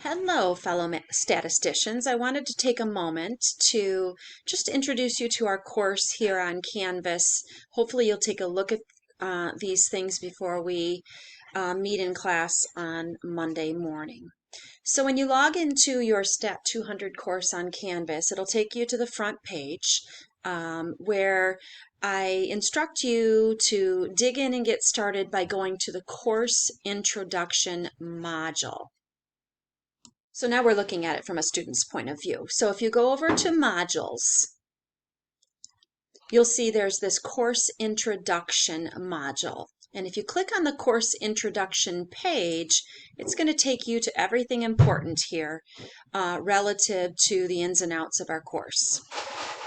Hello, fellow statisticians. I wanted to take a moment to just introduce you to our course here on Canvas. Hopefully you'll take a look at these things before we meet in class on Monday morning. So when you log into your Stat 200 course on Canvas, it'll take you to the front page where I instruct you to dig in and get started by going to the Course Introduction module. So now we're looking at it from a student's point of view. So if you go over to modules, you'll see there's this course introduction module. And if you click on the course introduction page, it's going to take you to everything important here relative to the ins and outs of our course.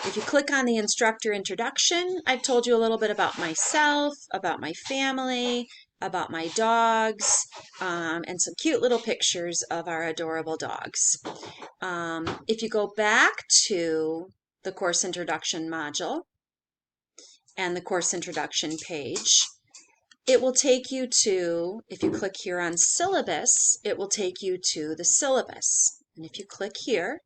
If you click on the instructor introduction, I've told you a little bit about myself, about my family, about my dogs, and some cute little pictures of our adorable dogs. If you go back to the course introduction module and the course introduction page, it will take you to, if you click here on syllabus, it will take you to the syllabus. And if you click here,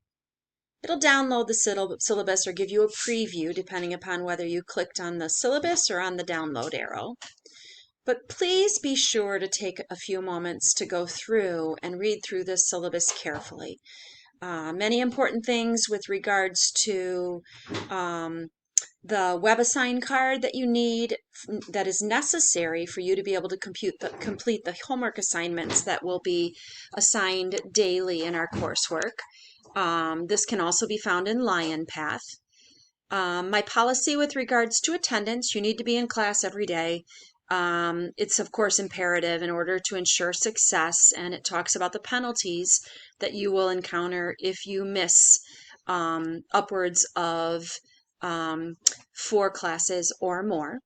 it'll download the syllabus or give you a preview depending upon whether you clicked on the syllabus or on the download arrow. But please be sure to take a few moments to go through and read through this syllabus carefully. Many important things with regards to the WebAssign card that you need that is necessary for you to be able to complete the homework assignments that will be assigned daily in our coursework. This can also be found in LionPath. My policy with regards to attendance, you need to be in class every day. It's of course imperative in order to ensure success, and it talks about the penalties that you will encounter if you miss upwards of 4 classes or more.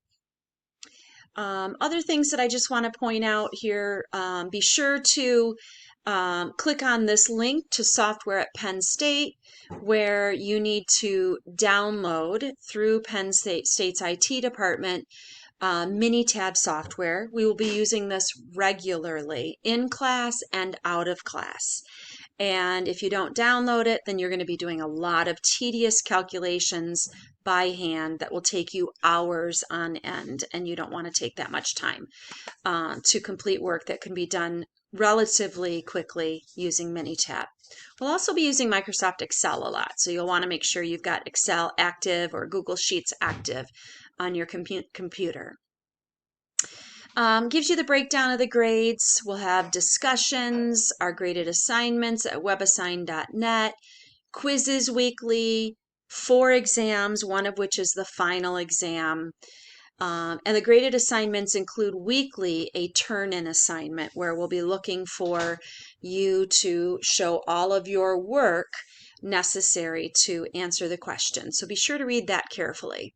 Other things that I just want to point out here, be sure to click on this link to software at Penn State, where you need to download through Penn State's IT department Minitab software. We will be using this regularly in class and out of class. And if you don't download it, then you're going to be doing a lot of tedious calculations by hand that will take you hours on end, and you don't want to take that much time to complete work that can be done relatively quickly using Minitab. We'll also be using Microsoft Excel a lot, so you'll want to make sure you've got Excel active or Google Sheets active on your computer. Gives you the breakdown of the grades. We'll have discussions, our graded assignments at webassign.net, quizzes weekly, 4 exams, one of which is the final exam. And the graded assignments include weekly a turn-in assignment where we'll be looking for you to show all of your work necessary to answer the question. So be sure to read that carefully.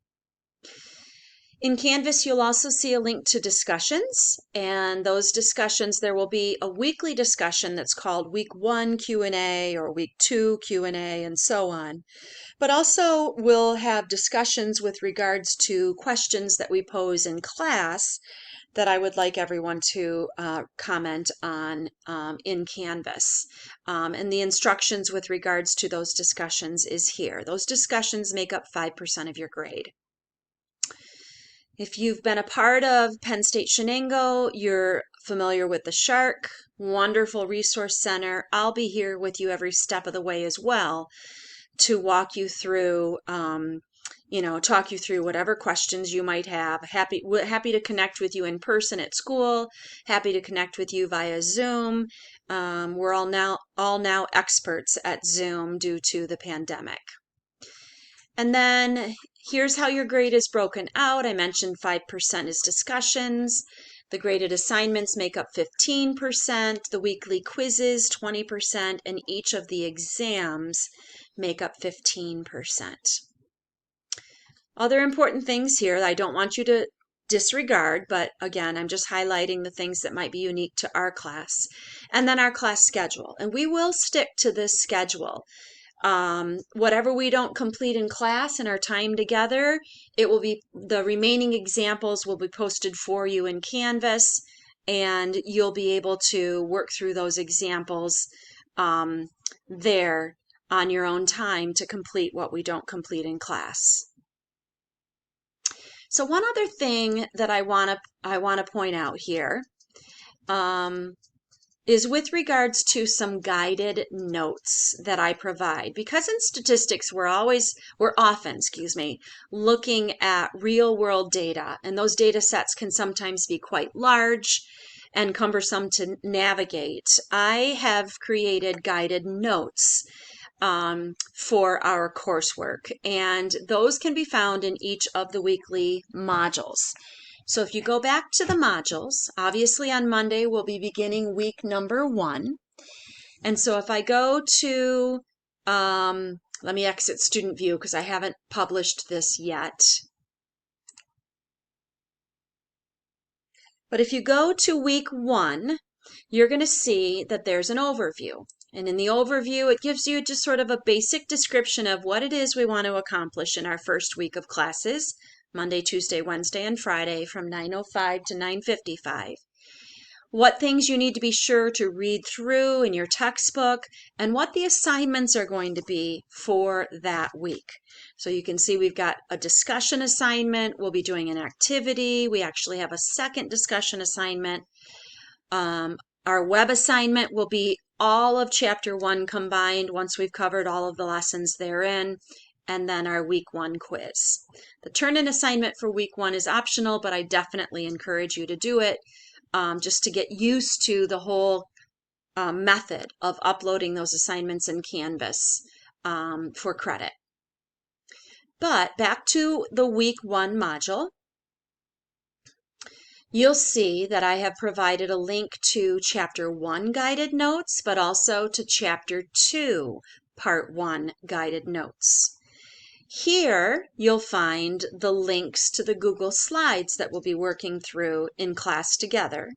In Canvas, you'll also see a link to discussions, and those discussions, there will be a weekly discussion that's called Week 1 Q&A or Week 2 Q&A and so on. But also we'll have discussions with regards to questions that we pose in class that I would like everyone to comment on in Canvas. And the instructions with regards to those discussions is here. Those discussions make up 5% of your grade. If you've been a part of Penn State Shenango, you're familiar with the SHARC, wonderful resource center. I'll be here with you every step of the way as well to walk you through, talk you through whatever questions you might have. Happy to connect with you in person at school. Happy to connect with you via Zoom. We're all now experts at Zoom due to the pandemic. And then here's how your grade is broken out. I mentioned 5% is discussions. The graded assignments make up 15%, the weekly quizzes 20%, and each of the exams make up 15%. Other important things here that I don't want you to disregard, but again, I'm just highlighting the things that might be unique to our class. And then our class schedule. And we will stick to this schedule. Whatever we don't complete in class in our time together, it will be, the remaining examples will be posted for you in Canvas, and you'll be able to work through those examples there on your own time to complete what we don't complete in class. So one other thing that I want to point out here is with regards to some guided notes that I provide. Because in statistics, we're often, looking at real world data, and those data sets can sometimes be quite large and cumbersome to navigate. I have created guided notes for our coursework, and those can be found in each of the weekly modules. So if you go back to the modules, obviously on Monday we'll be beginning week number 1. And so if I go to, let me exit student view because I haven't published this yet. But if you go to week 1, you're going to see that there's an overview. And in the overview, it gives you just sort of a basic description of what it is we want to accomplish in our first week of classes, Monday, Tuesday, Wednesday, and Friday from 9:05 to 9:55. What things you need to be sure to read through in your textbook, and what the assignments are going to be for that week. So you can see we've got a discussion assignment, we'll be doing an activity, we actually have a second discussion assignment. Our web assignment will be all of chapter 1 combined once we've covered all of the lessons therein, and then our week 1 quiz. The turn-in assignment for week 1 is optional, but I definitely encourage you to do it just to get used to the whole method of uploading those assignments in Canvas for credit. But back to the week 1 module, you'll see that I have provided a link to chapter 1 guided notes, but also to chapter 2 part 1 guided notes. Here you'll find the links to the Google Slides that we'll be working through in class together.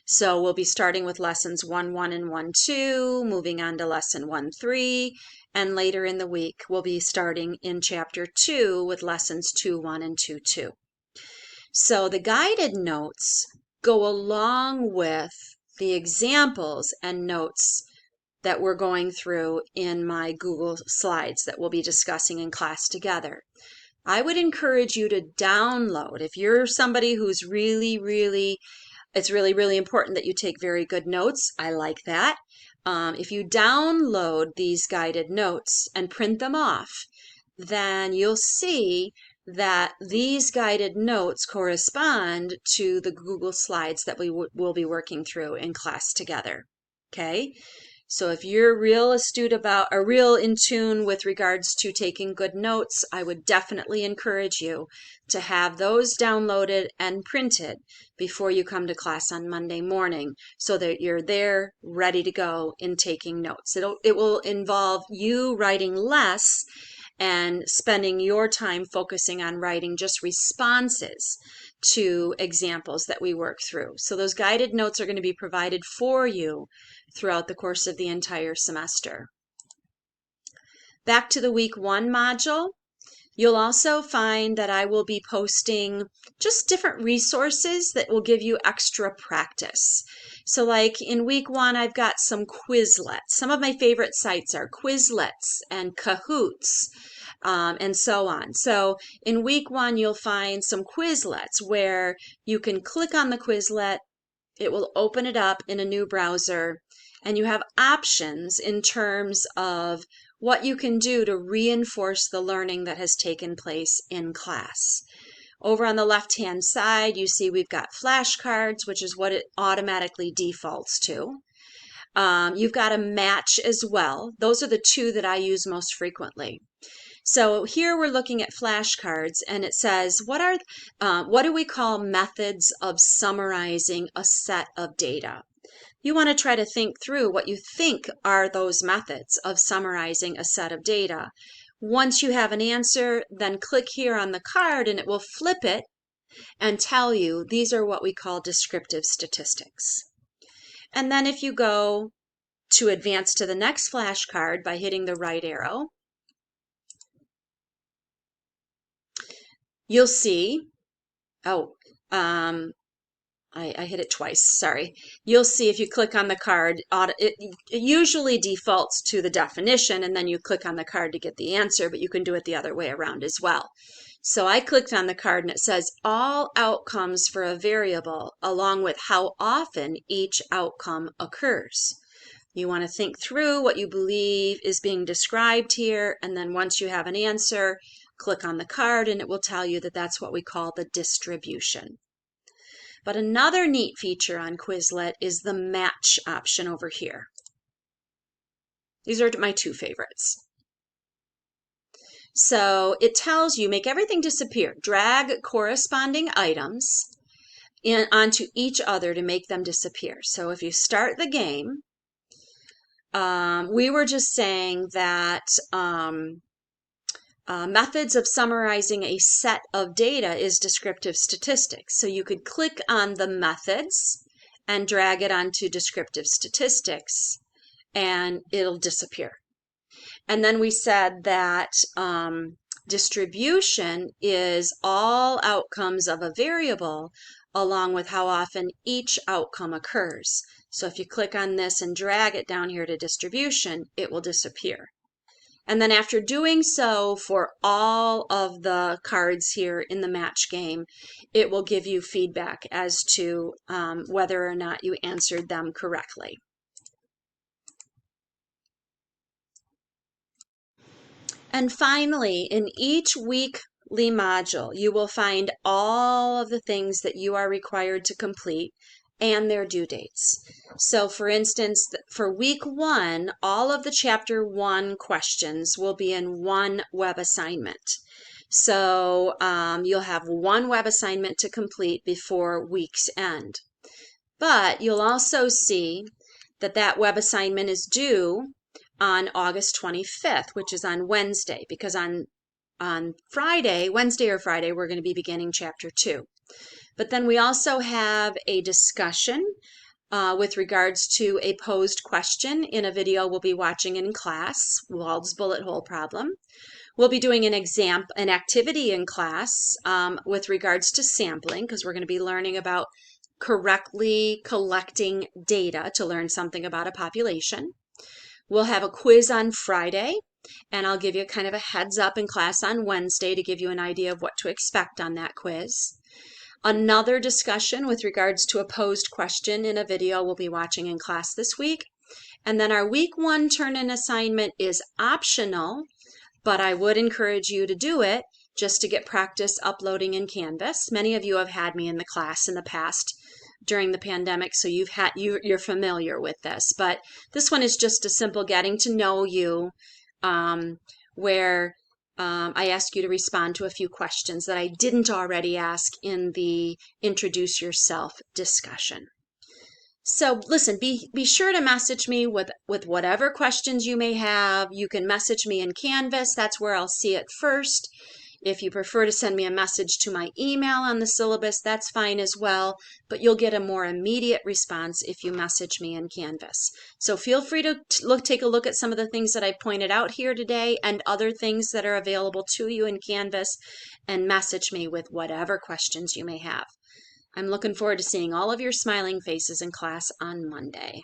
So we'll be starting with lessons 1.1 and 1.2, moving on to lesson 1.3, and later in the week we'll be starting in chapter 2 with lessons 2.1 and 2.2. So the guided notes go along with the examples and notes that we're going through in my Google Slides that we'll be discussing in class together. I would encourage you to download, if you're somebody who's it's really important that you take very good notes. I like that. If you download these guided notes and print them off, then you'll see that these guided notes correspond to the Google Slides that we will be working through in class together. Okay? So if you're real in tune with regards to taking good notes, I would definitely encourage you to have those downloaded and printed before you come to class on Monday morning so that you're there ready to go in taking notes. It will involve you writing less and spending your time focusing on writing just responses to examples that we work through. So those guided notes are going to be provided for you throughout the course of the entire semester. Back to the week 1 module, you'll also find that I will be posting just different resources that will give you extra practice. So like in week 1, I've got some Quizlets. Some of my favorite sites are Quizlets and Kahoots. And so on. So in week 1, you'll find some Quizlets where you can click on the Quizlet, it will open it up in a new browser, and you have options in terms of what you can do to reinforce the learning that has taken place in class. Over on the left-hand side, you see we've got flashcards, which is what it automatically defaults to. You've got a match as well. Those are the two that I use most frequently. So here we're looking at flashcards, and it says, what do we call methods of summarizing a set of data? You want to try to think through what you think are those methods of summarizing a set of data. Once you have an answer, then click here on the card and it will flip it and tell you these are what we call descriptive statistics. And then if you go to advance to the next flashcard by hitting the right arrow, you'll see, I hit it twice, sorry. You'll see if you click on the card, it usually defaults to the definition, and then you click on the card to get the answer, but you can do it the other way around as well. So I clicked on the card and it says all outcomes for a variable along with how often each outcome occurs. You want to think through what you believe is being described here, and then once you have an answer, click on the card and it will tell you that that's what we call the distribution. But another neat feature on Quizlet is the match option over here. These are my two favorites. So it tells you make everything disappear. Drag corresponding items onto each other to make them disappear. So if you start the game, we were just saying that methods of summarizing a set of data is descriptive statistics. So you could click on the methods and drag it onto descriptive statistics and it'll disappear. And then we said that distribution is all outcomes of a variable along with how often each outcome occurs. So if you click on this and drag it down here to distribution, it will disappear. And then after doing so for all of the cards here in the match game, it will give you feedback as to whether or not you answered them correctly. And finally, in each weekly module, you will find all of the things that you are required to complete and their due dates. So for instance, for week 1, all of the chapter 1 questions will be in one web assignment. So you'll have one web assignment to complete before week's end. But you'll also see that that web assignment is due on August 25th, which is on Wednesday, because on Friday, Wednesday or Friday, we're going to be beginning chapter 2. But then we also have a discussion with regards to a posed question in a video we'll be watching in class, Wald's bullet hole problem. We'll be doing an activity in class with regards to sampling, because we're going to be learning about correctly collecting data to learn something about a population. We'll have a quiz on Friday, and I'll give you kind of a heads up in class on Wednesday to give you an idea of what to expect on that quiz. Another discussion with regards to a posed question in a video we'll be watching in class this week. And then our week 1 turn-in assignment is optional, but I would encourage you to do it just to get practice uploading in Canvas. Many of you have had me in the class in the past during the pandemic, so you're familiar with this. But this one is just a simple getting to know you, where I ask you to respond to a few questions that I didn't already ask in the Introduce Yourself discussion. So listen, be sure to message me with whatever questions you may have. You can message me in Canvas. That's where I'll see it first. If you prefer to send me a message to my email on the syllabus, that's fine as well, but you'll get a more immediate response if you message me in Canvas. So feel free to take a look at some of the things that I pointed out here today and other things that are available to you in Canvas, and message me with whatever questions you may have. I'm looking forward to seeing all of your smiling faces in class on Monday.